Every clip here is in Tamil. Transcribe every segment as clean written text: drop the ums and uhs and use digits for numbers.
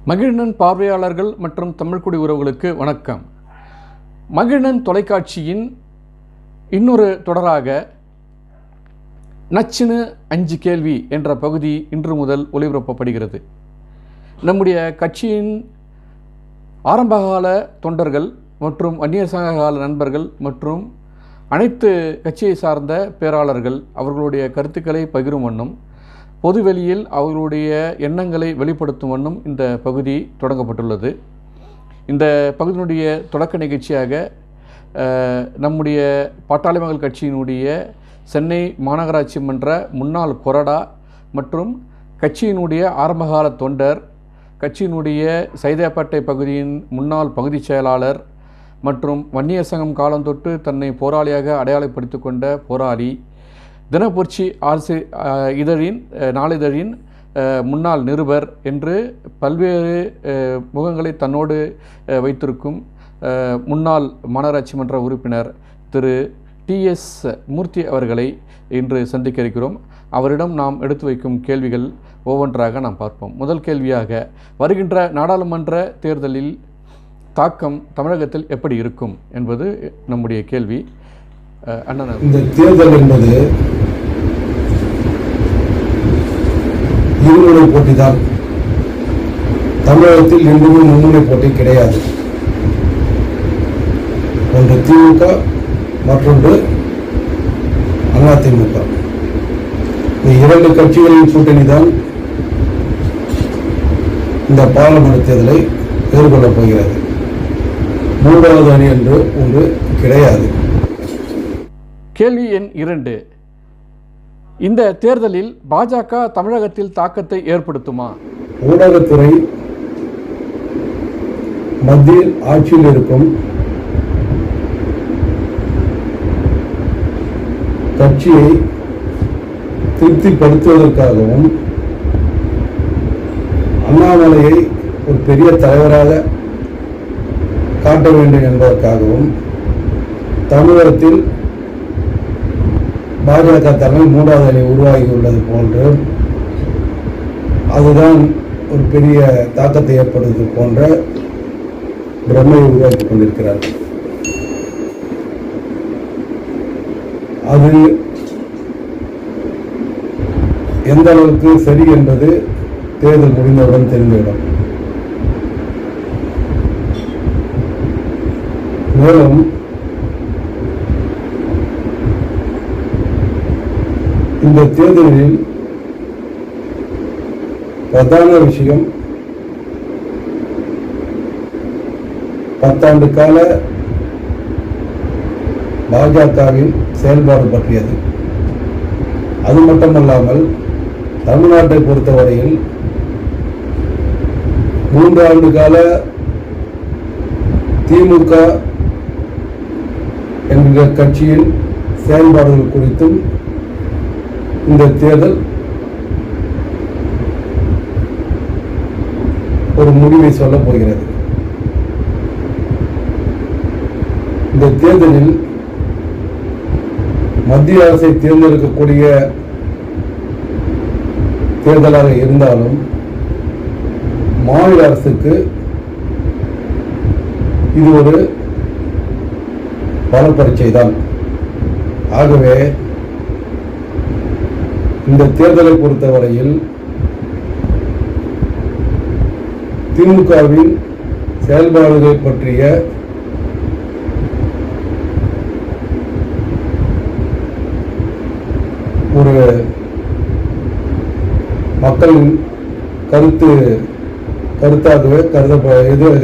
மகிழ்நன் பார்வையாளர்கள் மற்றும் தமிழ்குடி உறவுகளுக்கு வணக்கம். மகிழ்நன் தொலைக்காட்சியின் இன்னொரு தொடராக நச்சினு 5 கேள்வி என்ற பகுதி இன்று முதல் ஒளிபரப்பப்படுகிறது. நம்முடைய கட்சியின் ஆரம்பகால தொண்டர்கள் மற்றும் வன்னியர் சங்ககால நண்பர்கள் மற்றும் அனைத்து கட்சியை சார்ந்த பேராளர்கள் அவர்களுடைய கருத்துக்களை பகிரும் வண்ணம் பொதுவெளியில் அவர்களுடைய எண்ணங்களை வெளிப்படுத்தும் வண்ணம் இந்த பகுதி தொடங்கப்பட்டுள்ளது. இந்த பகுதியினுடைய தொடக்க நிகழ்ச்சியாக நம்முடைய பாட்டாளி மக்கள் கட்சியினுடைய சென்னை மாநகராட்சி மன்ற முன்னாள் கொறடா மற்றும் கட்சியினுடைய ஆரம்பகால தொண்டர், கட்சியினுடைய சைதாப்பேட்டை பகுதியின் முன்னாள் பகுதி செயலாளர் மற்றும் வன்னியர் சங்கம் காலந்தொட்டு தன்னை போராளியாக அடையாளப்படுத்தி கொண்ட போராளி, தினபுரட்சி நாளிதழின் முன்னாள் நிருபர் என்று பல்வேறு முகங்களை தன்னோடு வைத்திருக்கும் முன்னாள் மாநகராட்சி மன்ற உறுப்பினர் திரு TS மூர்த்தி அவர்களை இன்று சந்திக்க இருக்கிறோம். அவரிடம் நாம் எடுத்து வைக்கும் கேள்விகள் ஒவ்வொன்றாக நாம் பார்ப்போம். முதல் கேள்வியாக, வருகின்ற நாடாளுமன்ற தேர்தலில் தாக்கம் தமிழகத்தில் எப்படி இருக்கும் என்பது நம்முடைய கேள்வி. அண்ணன், இந்த தேர்தல் என்பது இருமுனை போட்டி தான். தமிழகத்தில் என்றுமே மும்முனை போட்டி கிடையாது. ஒன்று திமுக, மற்றொன்று அதிமுக. இந்த இரண்டு கட்சிகளின் கூட்டணி தான் இந்த பாராளுமன்ற தேர்தலை எதிர்கொள்ளப் போகிறது. மூன்றாவது அணி என்று ஒன்று கிடையாது. கேள்வி எண் 2, இந்த தேர்தலில் பாஜக தமிழகத்தில் தாக்கத்தை ஏற்படுத்துமா? ஊடகத்துறை மத்தியில் ஆட்சியில் இருக்கும் கட்சியை திருப்திப்படுத்துவதற்காகவும் அண்ணாமலையை ஒரு பெரிய தலைவராக காட்ட வேண்டும் என்பதற்காகவும் தமிழகத்தில் பாஜக தலைமை மூன்றாவது அணி உருவாகியுள்ளது போன்று, அதுதான் ஒரு பெரிய தாக்கத்தை ஏற்படுவது போன்ற பிரமையை உருவாக்கி கொண்டிருக்கிறார்கள். அது எந்த அளவுக்கு சரி என்பது தேர்தல் முடிந்தவுடன் தெரிந்துவிடும். மேலும் இந்த தேர்தலில் பிரதான விஷயம் 10 ஆண்டு கால பாஜகவின் செயல்பாடு பற்றியது. அது மட்டுமல்லாமல் தமிழ்நாட்டை பொறுத்தவரையில் 3 ஆண்டு கால திமுக என்கிற கட்சியின் செயல்பாடுகள் குறித்தும் இந்த தேர்தல் ஒரு முடிவை சொல்லப் போகிறது. இந்த தேர்தலில் மத்திய அரசை தேர்ந்தெடுக்கக்கூடிய தேர்தலாக இருந்தாலும் மாநில அரசுக்கு இது ஒரு பல பரீட்சை தான். ஆகவே இந்த தேர்தலை பொறுத்தவரையில் திமுகவின் செயல்பாடுகள் பற்றிய ஒரு மக்களின் கருத்தாகவே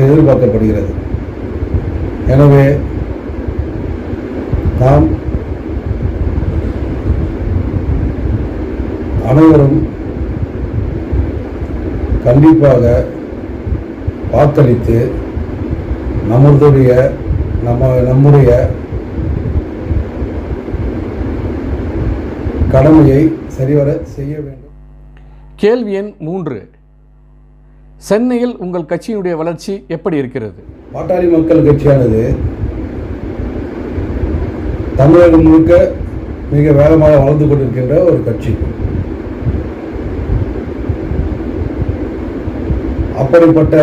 எதிர்பார்க்கப்படுகிறது. எனவே நாம் அனைவரும் கண்டிப்பாக வாக்களித்து நம்முடைய கடமையை சரிவர செய்ய வேண்டும். கேள்வி எண் 3, சென்னையில் உங்கள் கட்சியினுடைய வளர்ச்சி எப்படி இருக்கிறது? பாட்டாளி மக்கள் கட்சியானது தமிழகம் முழுக்க மிக வேகமாக வளர்ந்து கொண்டிருக்கின்ற ஒரு கட்சி. அப்படிப்பட்ட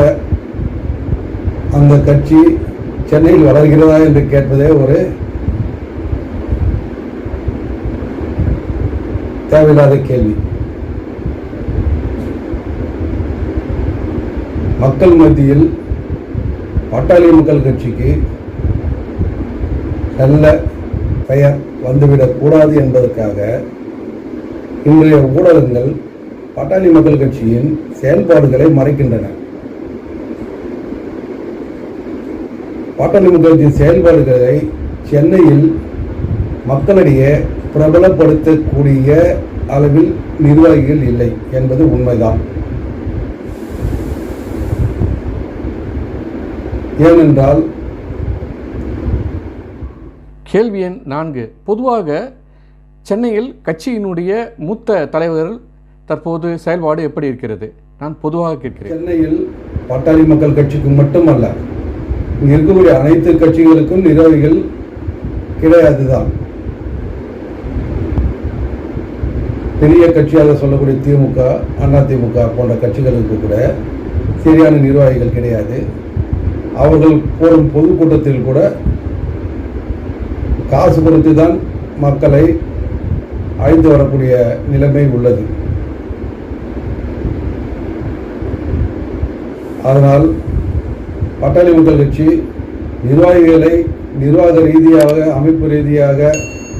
அந்த கட்சி சென்னையில் வளர்கிறதா என்று கேட்பதே ஒரு தேவையில்லாத கேள்வி. மக்கள் மத்தியில் பாட்டாளி மக்கள் கட்சிக்கு நல்ல பெயர் வந்துவிடக் கூடாது என்பதற்காக இன்றைய ஊடகங்கள் பாட்டாளி மக்கள் கட்சியின் செயல்பாடுகளை மறைக்கின்றன. பாட்டாளி மக்கள் கட்சியின் செயல்பாடுகளை சென்னையில் மக்களிடையே பிரபலப்படுத்தக்கூடிய அளவில் நிர்வாகிகள் இல்லை என்பது உண்மைதான். ஏனென்றால் கேள்வி எண் 4. பொதுவாக சென்னையில் கட்சியினுடைய மூத்த தலைவர்கள் தற்போது செயல்பாடு எப்படி இருக்கிறது? நான் பொதுவாக கேட்கிறேன். சென்னையில் பாட்டாளி மக்கள் கட்சிக்கு மட்டுமல்ல, இங்கு இருக்கக்கூடிய அனைத்து கட்சிகளுக்கும் நிர்வாகிகள் கிடையாதுதான். பெரிய கட்சியாக சொல்லக்கூடிய திமுக, அதிமுக போன்ற கட்சிகளுக்கு கூட சரியான நிர்வாகிகள் கிடையாது. அவர்கள் போடும் பொதுக்கூட்டத்தில் கூட காசு கொடுத்து தான் மக்களை அழைத்து வரக்கூடிய நிலைமை உள்ளது. அதனால் பாட்டாளி மக்கள் கட்சி நிர்வாகிகளை நிர்வாக ரீதியாக, அமைப்பு ரீதியாக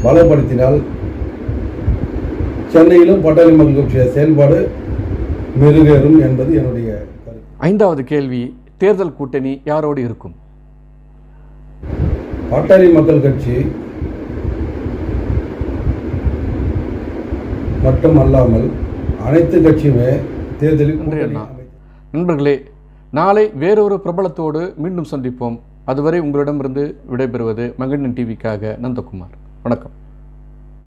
பலப்படுத்தினால் சென்னையிலும் பாட்டாளி மக்கள் கட்சிய செயல்பாடு மெருகேறும் என்பது என்னுடைய கருத்து. 5வது கேள்வி, தேர்தல் கூட்டணி யாரோடு இருக்கும்? பாட்டாளி மக்கள் கட்சி மட்டுமல்லாமல் அனைத்து கட்சியுமே தேர்தலில் நண்பர்களே, நாளை வேறொரு பிரபலத்தோடு மீண்டும் சந்திப்போம். அதுவரை உங்களிடமிருந்து விடைபெறுவது மகிழ்நன் டிவிக்காக நந்தகுமார். வணக்கம்.